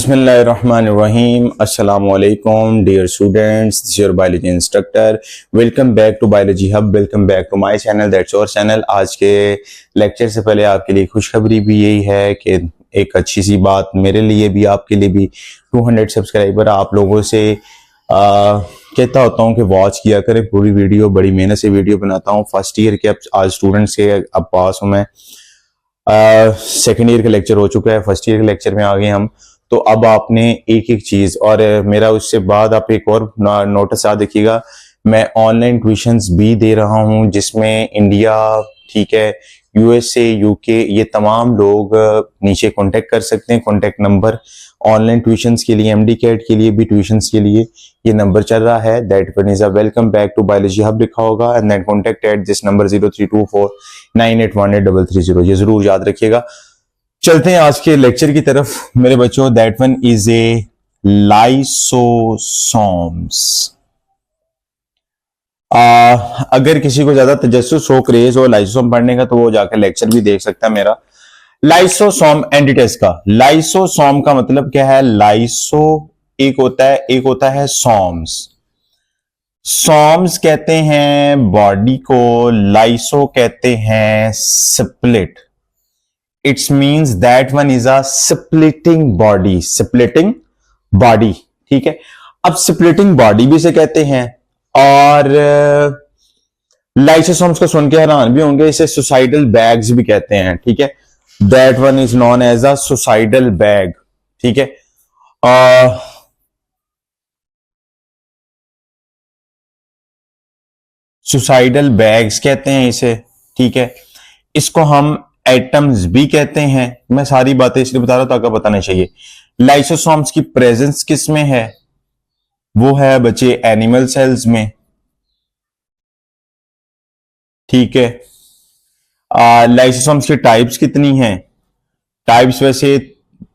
बिस्मिल्लाहिर्रहमानिर्रहीम अस्सलामु अलैकुम dear students, this your biology instructor. Welcome back to biology hub, welcome back to my channel, that's your channel. आज के lecture से पहले आपके लिए खुशखबरी भी यही है कि एक अच्छी सी बात मेरे लिए भी आपके लिए भी 200 सब्सक्राइबर आप लोगों से कहता होता हूँ कि वॉच किया करें पूरी वीडियो। बड़ी मेहनत से वीडियो बनाता हूँ। फर्स्ट ईयर के अब आज स्टूडेंट्स के अब पास हूँ मैं। सेकेंड ईयर का लेक्चर हो चुका है, फर्स्ट ईयर के लेक्चर में आ गए हम। तो अब आपने एक एक चीज, और मेरा उससे बाद आप एक और नोटिस याद रखिएगा, मैं ऑनलाइन ट्यूशंस भी दे रहा हूं जिसमें इंडिया, ठीक है, यूएसए, यूके, ये तमाम लोग नीचे कांटेक्ट कर सकते हैं। कांटेक्ट नंबर ऑनलाइन ट्यूशंस के लिए, एमडी कैट के लिए भी ट्यूशंस के लिए ये नंबर चल रहा है। That one is a welcome back to biology hub लिखा होगा and then contact at this number 032498183330। ये जरूर याद रखिएगा। चलते हैं आज के लेक्चर की तरफ मेरे बच्चों। That one is a lysosomes. अगर किसी को ज्यादा तजस्सुस हो, क्रेज हो लाइसोसोम पढ़ने का, तो वो जाकर लेक्चर भी देख सकता है मेरा। लाइसोसोम एंटिटेस का, लाइसोसोम का मतलब क्या है? लाइसो एक होता है सोम्स। सोम्स कहते हैं बॉडी को, लाइसो कहते हैं split. It's means that one is a splitting body, splitting body, ठीक है। अब स्प्लिटिंग बॉडी भी से कहते हैं, और लाइसोसोम्स को सुन के हैरान भी होंगे, इसे सुसाइडल बैग्स भी कहते हैं, ठीक है। That one is known as a suicidal bag, ठीक है। सुसाइडल बैग्स कहते हैं इसे, ठीक है। इसको हम एटम्स भी कहते हैं। मैं सारी बातें इसलिए बता रहा हूं ताकि बताना चाहिए। लाइसोसोम्स की प्रेजेंस किस में है? वो है बच्चे एनिमल सेल्स में, ठीक है। लाइसोसोम्स की टाइप्स कितनी हैं? टाइप्स वैसे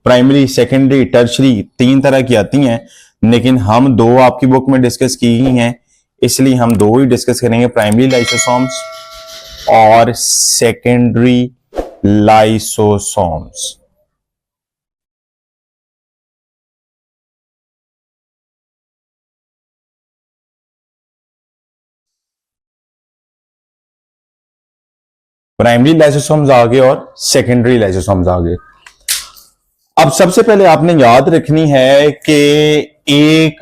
प्राइमरी, सेकेंडरी, टर्शरी 3 तरह की आती हैं, लेकिन हम 2 आपकी बुक में डिस्कस की ही हैं, इसलिए हम 2 ही डिस्कस करेंगे, प्राइमरी लाइसोसोम्स और सेकेंडरी लाइसोसोम्स। प्राइमरी लाइसोसोम्स आ गए और सेकेंडरी लाइसोसोम्स आ गए। अब सबसे पहले आपने याद रखनी है कि एक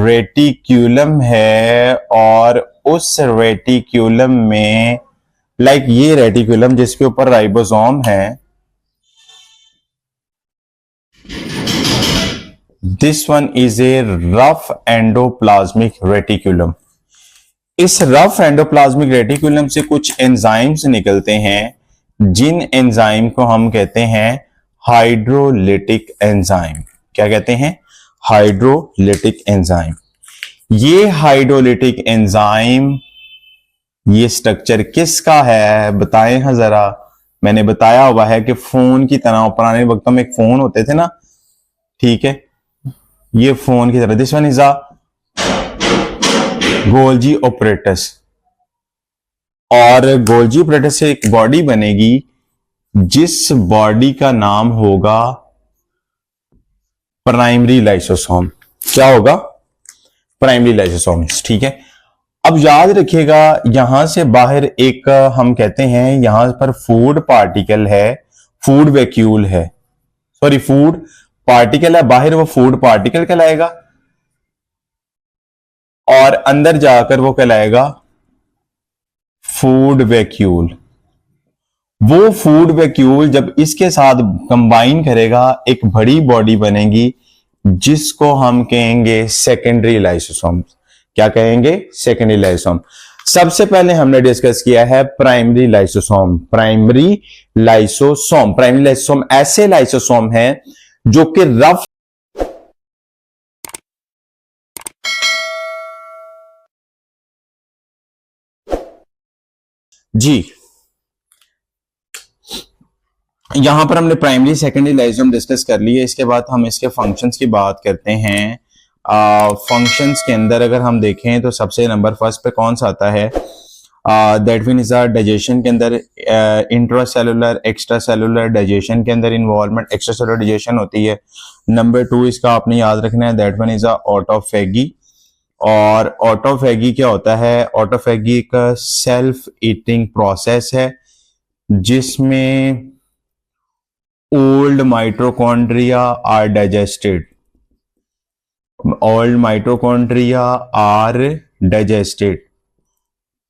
रेटिक्यूलम है, और उस रेटिक्यूलम में ये रेटिक्यूलम जिसके ऊपर राइबोसोम है, this one is a rough endoplasmic reticulum. इस रफ एंडोप्लाज्मिक रेटिक्यूलम से कुछ एंजाइम्स निकलते हैं, जिन एंजाइम को हम कहते हैं हाइड्रोलिटिक एंजाइम। क्या कहते हैं? Hydrolytic enzyme. ये हाइड्रोलिटिक एंजाइम, ये स्ट्रक्चर किसका है बताएं हाँ जरा। मैंने बताया हुआ है कि फोन की तरह, पुराने वक्तों में एक फोन होते थे ना, ठीक है, ये फोन की तरह। This one is a Golgi apparatus, और गोल्जी ऑपरेटस से एक बॉडी बनेगी जिस बॉडी का नाम होगा प्राइमरी लाइसोसोम। क्या होगा? प्राइमरी लाइसोसोम्स, ठीक है। अब याद रखिएगा, यहां से बाहर एक हम कहते हैं, यहां पर फूड पार्टिकल है, फूड वैक्यूल है, सॉरी फूड पार्टिकल है बाहर, वो फूड पार्टिकल कहलाएगा, और अंदर जाकर वो कहलाएगा फूड वैक्यूल। वो फूड वैक्यूल जब इसके साथ कंबाइन करेगा एक बड़ी बॉडी बनेगी जिसको हम कहेंगे सेकेंडरी लाइसोसोम। क्या कहेंगे? Secondary lysosome. सबसे पहले हमने डिस्कस किया है primary lysosome. Primary lysosome, primary lysosome ऐसे लाइसोसोम है जो कि रफ जी, यहां पर हमने प्राइमरी सेकेंडरी लाइसोसोम डिस्कस कर लिए। इसके बाद हम इसके फंक्शंस की बात करते हैं। फंक्शंस के अंदर अगर हम देखें तो सबसे नंबर फर्स्ट पे कौन सा आता है? दैट मीन्स डाइजेशन के अंदर इंट्रासेलुलर एक्स्ट्रा सेलुलर डाइजेशन के अंदर इन्वॉल्वमेंट, एक्स्ट्रा सेलुलर डाइजेशन होती है। नंबर 2 इसका आपने याद रखना है, दैट वन इज ऑटोफेगी। और ऑटोफेगी क्या होता है? ऑटोफेगी एक सेल्फ ईटिंग प्रोसेस है जिसमें old mitochondria are digested, old mitochondria are digested.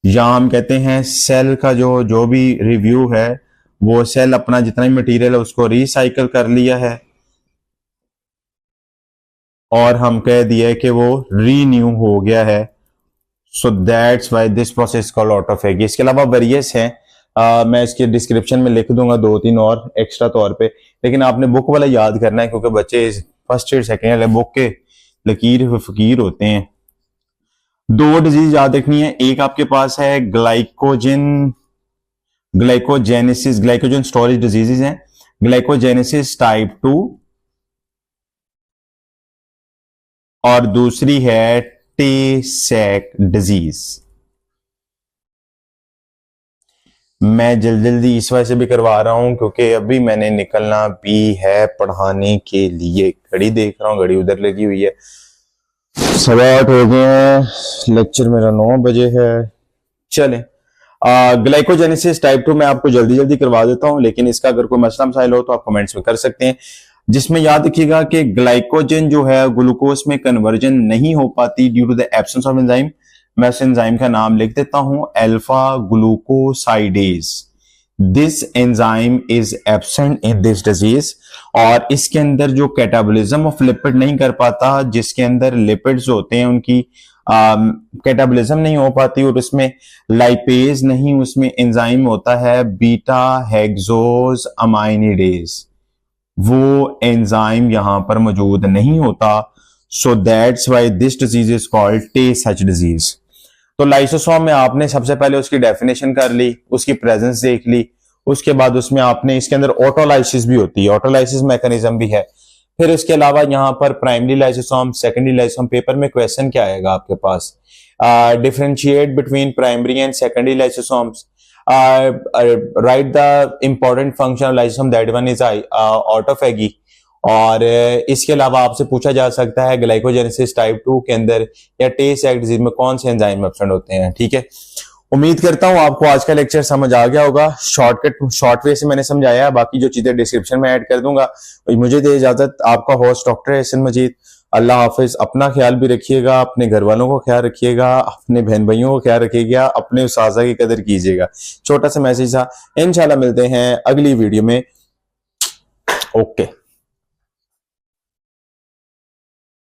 यहां हम कहते हैं सेल का जो भी रिव्यू है, वो सेल अपना जितना भी मटेरियल है उसको रिसाइकल कर लिया है और हम कह दिया कि वो रीन्यू हो गया है। सो that's why this process called autophagy. इसके अलावा वेरियस है, मैं इसके डिस्क्रिप्शन में लिख दूंगा 2-3 और एक्स्ट्रा तौर पे, लेकिन आपने बुक वाला याद करना है क्योंकि बच्चे first year second year book के लकीर फकीर होते हैं। 2 डिजीज याद रखनी है, एक आपके पास है ग्लाइकोजेनेसिस, ग्लाइकोजन स्टोरेज डिजीजेस हैं, ग्लाइकोजेनेसिस टाइप 2, और दूसरी है टे-सैक डिजीज। मैं जल्दी इस वजह से भी करवा रहा हूं क्योंकि अभी मैंने निकलना भी है पढ़ाने के लिए। घड़ी देख रहा हूं, घड़ी उधर लगी हुई है, 8:15 हो गए हैं, लेक्चर मेरा 9 बजे है। चलें, ग्लाइकोजेनेसिस टाइप 2 मैं आपको जल्दी करवा देता हूं, लेकिन इसका अगर कोई मसला मसाइल हो तो आप कमेंट्स में कर सकते हैं। जिसमें याद रखिएगा कि ग्लाइकोजन जो है ग्लूकोज में कन्वर्जन नहीं हो पाती due to the absence of enzyme. मैं उस एंजाइम का नाम लिख देता हूं, alpha glucosidase. This enzyme is absent in this disease, और इसके अंदर जो कैटाबॉलिज्म ऑफ लिपिड नहीं कर पाता, जिसके अंदर लिपिड्स होते हैं उनकी कैटाबॉलिज्म नहीं हो पाती, और उसमें लाइपेज नहीं, उसमें एंजाइम होता है बीटा हेक्सोज अमाइनिडेज, वो एंजाइम यहां पर मौजूद नहीं होता। So that's why this disease is called Tay-Sachs disease. तो लाइसोसोम में आपने सबसे पहले उसकी डेफिनेशन कर ली, उसकी प्रेजेंस देख ली, उसके बाद उसमें आपने इसके अंदर ऑटोलाइसिस भी होती है, ऑटोलाइसिस मैकेनिज्म भी है। फिर उसके अलावा यहाँ पर primary lysosome, secondary lysosome. Paper में क्वेश्चन क्या आएगा आपके पास? Differentiate between primary and secondary lysosomes, write the important function of lysosome, that one is autophagy. और इसके अलावा आपसे पूछा जा सकता है ग्लाइकोजेनेसिस टाइप 2 के अंदर या टे-सैक डिजीज में कौन से एंजाइम एब्सेंट होते हैं। ठीक है, उम्मीद करता हूं आपको आज का लेक्चर समझ आ गया होगा। शॉर्ट वे से मैंने समझाया, बाकी जो चीजें डिस्क्रिप्शन में ऐड कर दूंगा। मुझे दे इजाजत, आपका होस्ट डॉक्टर एहसन मजीद। अल्लाह हाफिज। अपना ख्याल भी रखिएगा, अपने घर वालों को ख्याल रखिएगा, अपने बहन भाइयों को ख्याल रखिएगा, अपने उस्ताज़ा की कदर कीजिएगा। छोटा सा मैसेज था, इंशाल्लाह मिलते हैं अगली वीडियो में। ओके।